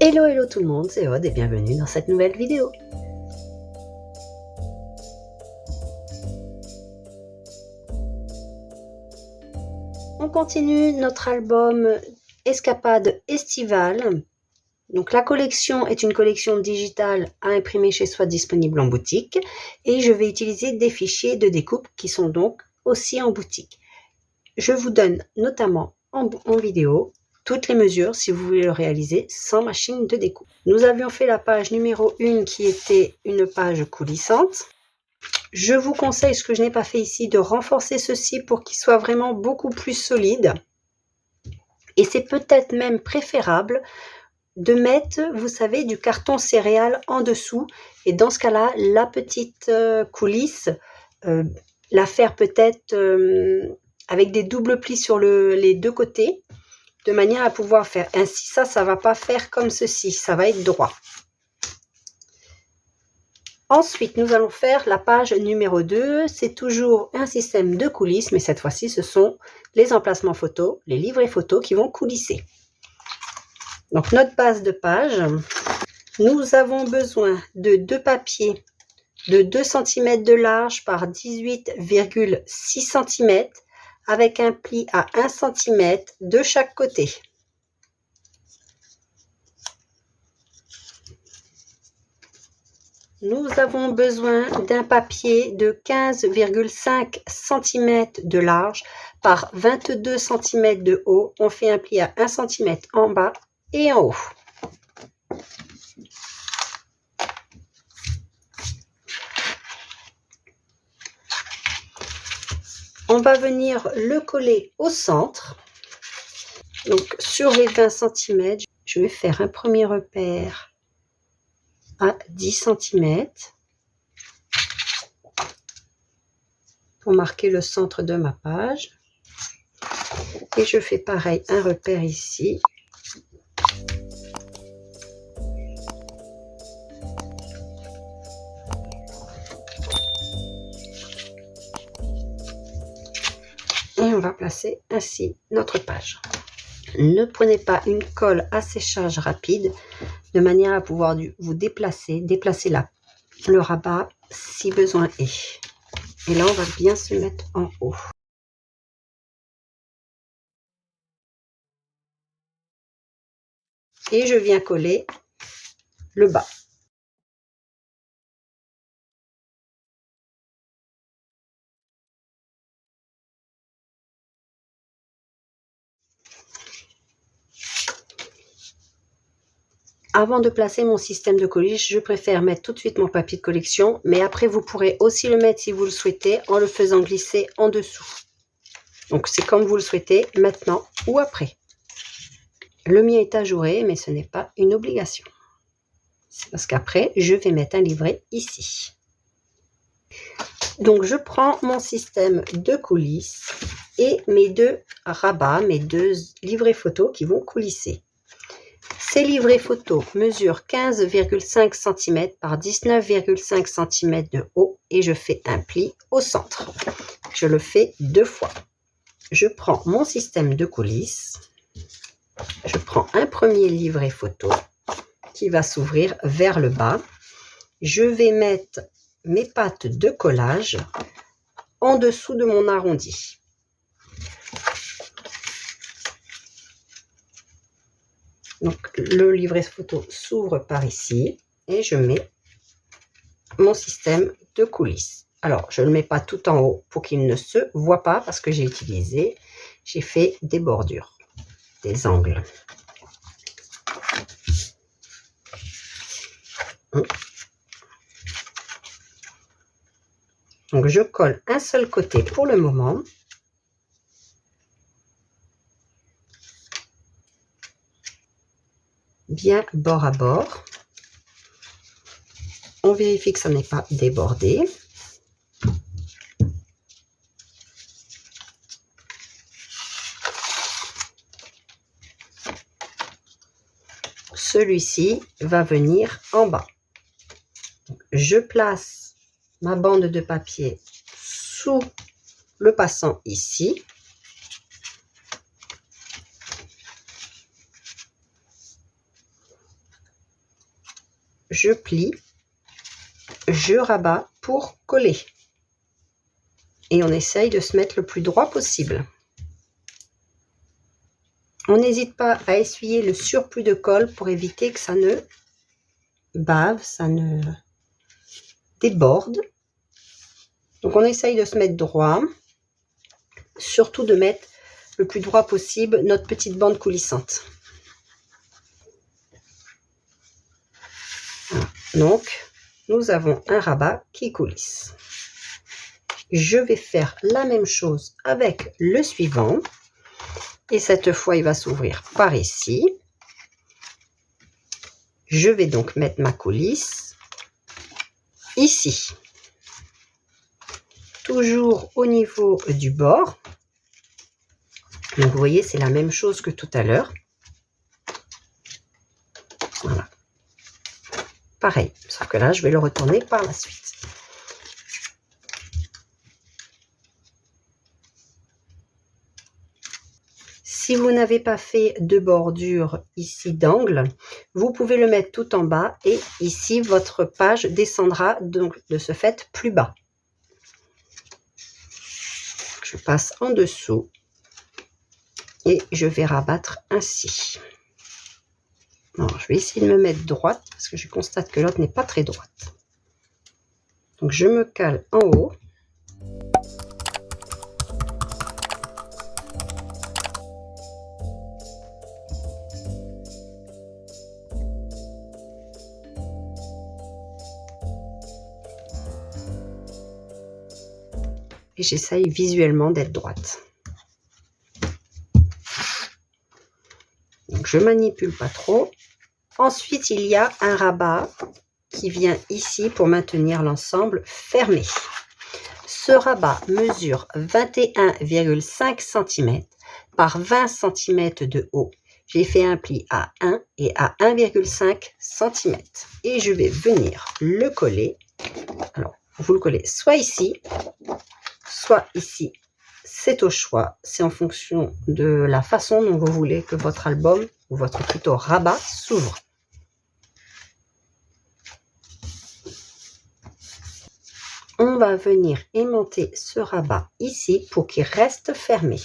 Hello hello tout le monde, c'est Aude et bienvenue dans cette nouvelle vidéo. On continue notre album Escapade estivale. Donc la collection est une collection digitale à imprimer chez soi disponible en boutique et je vais utiliser des fichiers de découpe qui sont donc aussi en boutique. Je vous donne notamment en vidéo toutes les mesures si vous voulez le réaliser sans machine de découpe. Nous avions fait la page numéro 1 qui était une page coulissante. Je vous conseille, ce que je n'ai pas fait ici, de renforcer ceci pour qu'il soit vraiment beaucoup plus solide. Et c'est peut-être même préférable de mettre, vous savez, du carton céréales en dessous. Et dans ce cas-là, la petite coulisse, la faire peut-être avec des doubles plis sur les deux côtés, de manière à pouvoir faire ainsi. Ça ne va pas faire comme ceci, ça va être droit. Ensuite, nous allons faire la page numéro 2. C'est toujours un système de coulisses, mais cette fois-ci, ce sont les emplacements photos, les livrets photos qui vont coulisser. Donc, notre base de page, nous avons besoin de deux papiers de 2 cm de large par 18,6 cm avec un pli à 1 cm de chaque côté. Nous avons besoin d'un papier de 15,5 cm de large par 22 cm de haut. On fait un pli à 1 cm en bas et en haut. On va venir le coller au centre. Donc sur les 20 cm, je vais faire un premier repère à 10 cm pour marquer le centre de ma page. Et je fais pareil, un repère ici. Et on va placer ainsi notre page. Ne prenez pas une colle à séchage rapide de manière à pouvoir vous déplacer le rabat si besoin est. Et là, on va bien se mettre en haut. Et je viens coller le bas. Avant de placer mon système de colis, je préfère mettre tout de suite mon papier de collection, mais après vous pourrez aussi le mettre si vous le souhaitez en le faisant glisser en dessous. Donc c'est comme vous le souhaitez, maintenant ou après. Le mien est ajouré, mais ce n'est pas une obligation. C'est parce qu'après, je vais mettre un livret ici. Donc je prends mon système de coulisses et mes deux rabats, mes deux livrets photos qui vont coulisser. Ces livrets photos mesurent 15,5 cm par 19,5 cm de haut et je fais un pli au centre. Je le fais 2 fois. Je prends mon système de coulisses. Je prends un premier livret photo qui va s'ouvrir vers le bas. Je vais mettre mes pattes de collage en dessous de mon arrondi. Donc le livret photo s'ouvre par ici et je mets mon système de coulisses. Alors je ne le mets pas tout en haut pour qu'il ne se voit pas parce que j'ai fait des bordures, des angles. Donc je colle un seul côté pour le moment. Bien bord à bord. On vérifie que ça n'est pas débordé. Celui-ci va venir en bas. Je place ma bande de papier sous le passant ici. je plie, je rabats pour coller. Et on essaye de se mettre le plus droit possible. On n'hésite pas à essuyer le surplus de colle pour éviter que ça ne bave, ça ne déborde. Donc on essaye de se mettre droit, surtout de mettre le plus droit possible notre petite bande coulissante. Voilà. Donc nous avons un rabat qui coulisse. Je vais faire la même chose avec le suivant. Et cette fois, il va s'ouvrir par ici. Je vais donc mettre ma coulisse ici. Toujours au niveau du bord. Donc, vous voyez, c'est la même chose que tout à l'heure. Voilà. Pareil, sauf que là, je vais le retourner par la suite. Si vous n'avez pas fait de bordure ici d'angle, vous pouvez le mettre tout en bas et ici votre page descendra donc de ce fait plus bas. Je passe en dessous et je vais rabattre ainsi. Alors, je vais essayer de me mettre droite parce que je constate que l'autre n'est pas très droite. Donc je me cale en haut. Et j'essaye visuellement d'être droite. Donc je manipule pas trop. Ensuite, il y a un rabat qui vient ici pour maintenir l'ensemble fermé. Ce rabat mesure 21,5 cm par 20 cm de haut. J'ai fait un pli à 1 et à 1,5 cm. Et je vais venir le coller. Alors, vous le collez soit ici, soit ici. C'est au choix. C'est en fonction de la façon dont vous voulez que votre album ou votre plutôt rabat s'ouvre. On va venir aimanter ce rabat ici pour qu'il reste fermé.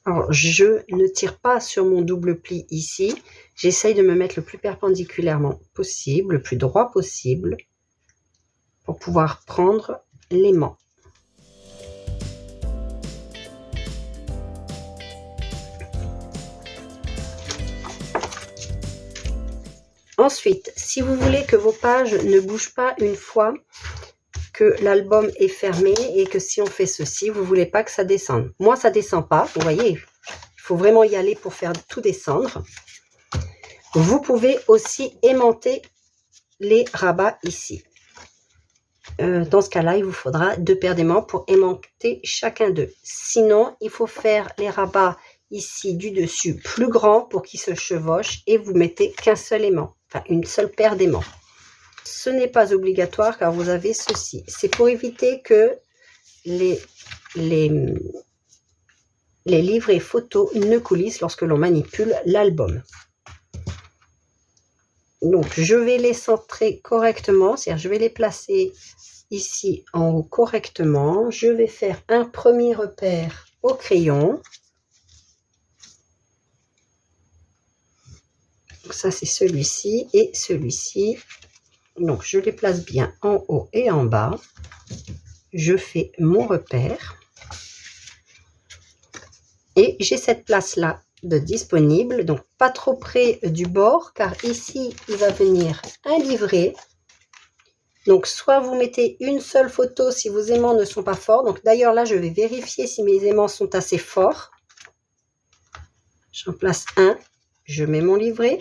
Alors, je ne tire pas sur mon double pli ici. J'essaye de me mettre le plus perpendiculairement possible, le plus droit possible, pour pouvoir prendre l'aimant. Ensuite, si vous voulez que vos pages ne bougent pas une fois que l'album est fermé et que si on fait ceci, vous ne voulez pas que ça descende. Moi, ça ne descend pas, vous voyez, il faut vraiment y aller pour faire tout descendre. Vous pouvez aussi aimanter les rabats ici. Dans ce cas-là, il vous faudra 2 paires d'aimants pour aimanter chacun d'eux. Sinon, il faut faire les rabats ici du dessus plus grands pour qu'ils se chevauchent et vous mettez qu'un seul aimant, enfin une seule paire d'aimants. Ce n'est pas obligatoire car vous avez ceci. C'est pour éviter que les livrets photos ne coulissent lorsque l'on manipule l'album. Donc, je vais les centrer correctement, c'est-à-dire je vais les placer ici en haut correctement. Je vais faire un premier repère au crayon. Donc ça, c'est celui-ci et celui-ci. Donc, je les place bien en haut et en bas. Je fais mon repère. Et j'ai cette place-là de disponible, donc pas trop près du bord, car ici, il va venir un livret. Donc, soit vous mettez une seule photo si vos aimants ne sont pas forts. Donc, d'ailleurs, là, je vais vérifier si mes aimants sont assez forts. J'en place un. Je mets mon livret.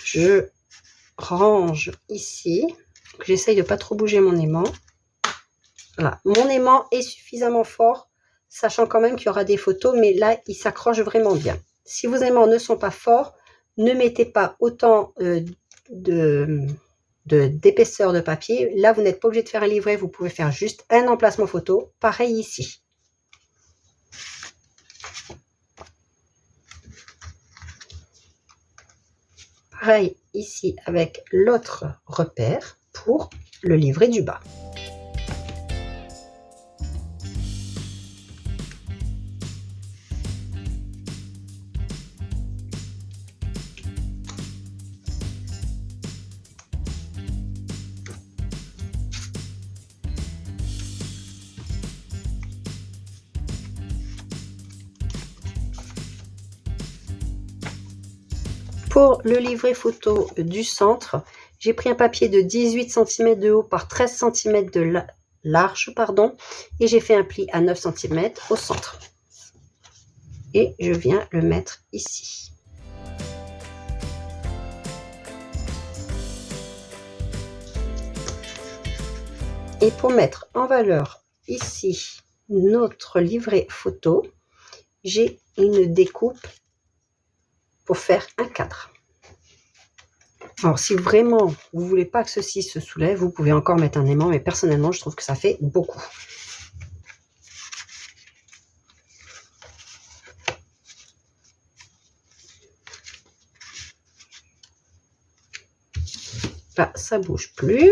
Je range ici. J'essaye de ne pas trop bouger mon aimant. Voilà. Mon aimant est suffisamment fort, sachant quand même qu'il y aura des photos, mais là, il s'accroche vraiment bien. Si vos aimants ne sont pas forts, ne mettez pas autant d'épaisseur de papier. Là, vous n'êtes pas obligé de faire un livret, vous pouvez faire juste un emplacement photo. Pareil ici. Pareil ici avec l'autre repère pour le livret du bas. Pour le livret photo du centre, j'ai pris un papier de 18 cm de haut par 13 cm de large, et j'ai fait un pli à 9 cm au centre. Et je viens le mettre ici. Et pour mettre en valeur ici notre livret photo, j'ai une découpe pour faire un cadre. Alors si vraiment vous voulez pas que ceci se soulève, vous pouvez encore mettre un aimant, mais personnellement je trouve que ça fait beaucoup. Là ça bouge plus.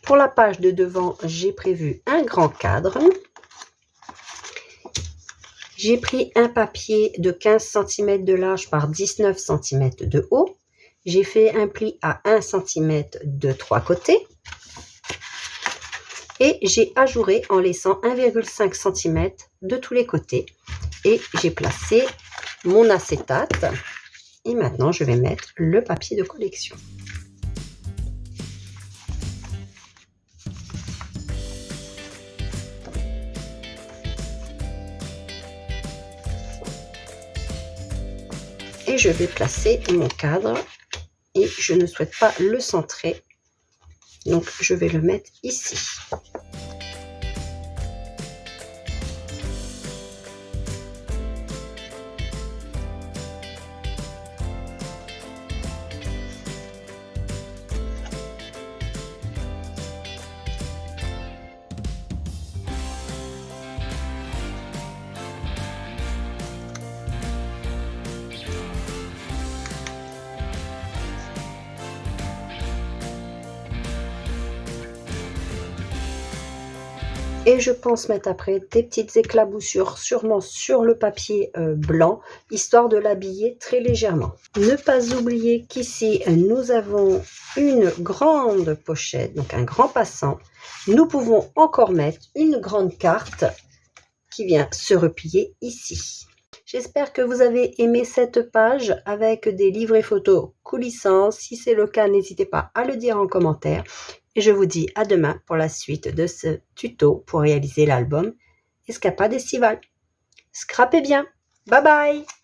Pour la page de devant, j'ai prévu un grand cadre. J'ai pris un papier de 15 cm de large par 19 cm de haut. J'ai fait un pli à 1 cm de 3 côtés. Et j'ai ajouré en laissant 1,5 cm de tous les côtés. Et j'ai placé mon acétate. Et maintenant, je vais mettre le papier de collection. Et je vais placer mon cadre et je ne souhaite pas le centrer, donc je vais le mettre ici. Et je pense mettre après des petites éclaboussures, sûrement sur le papier blanc, histoire de l'habiller très légèrement. Ne pas oublier qu'ici, nous avons une grande pochette, donc un grand passant. Nous pouvons encore mettre une grande carte qui vient se replier ici. J'espère que vous avez aimé cette page avec des livrets photos coulissants. Si c'est le cas, n'hésitez pas à le dire en commentaire. Et je vous dis à demain pour la suite de ce tuto pour réaliser l'album Escapade estivale. Scrapez bien. Bye bye!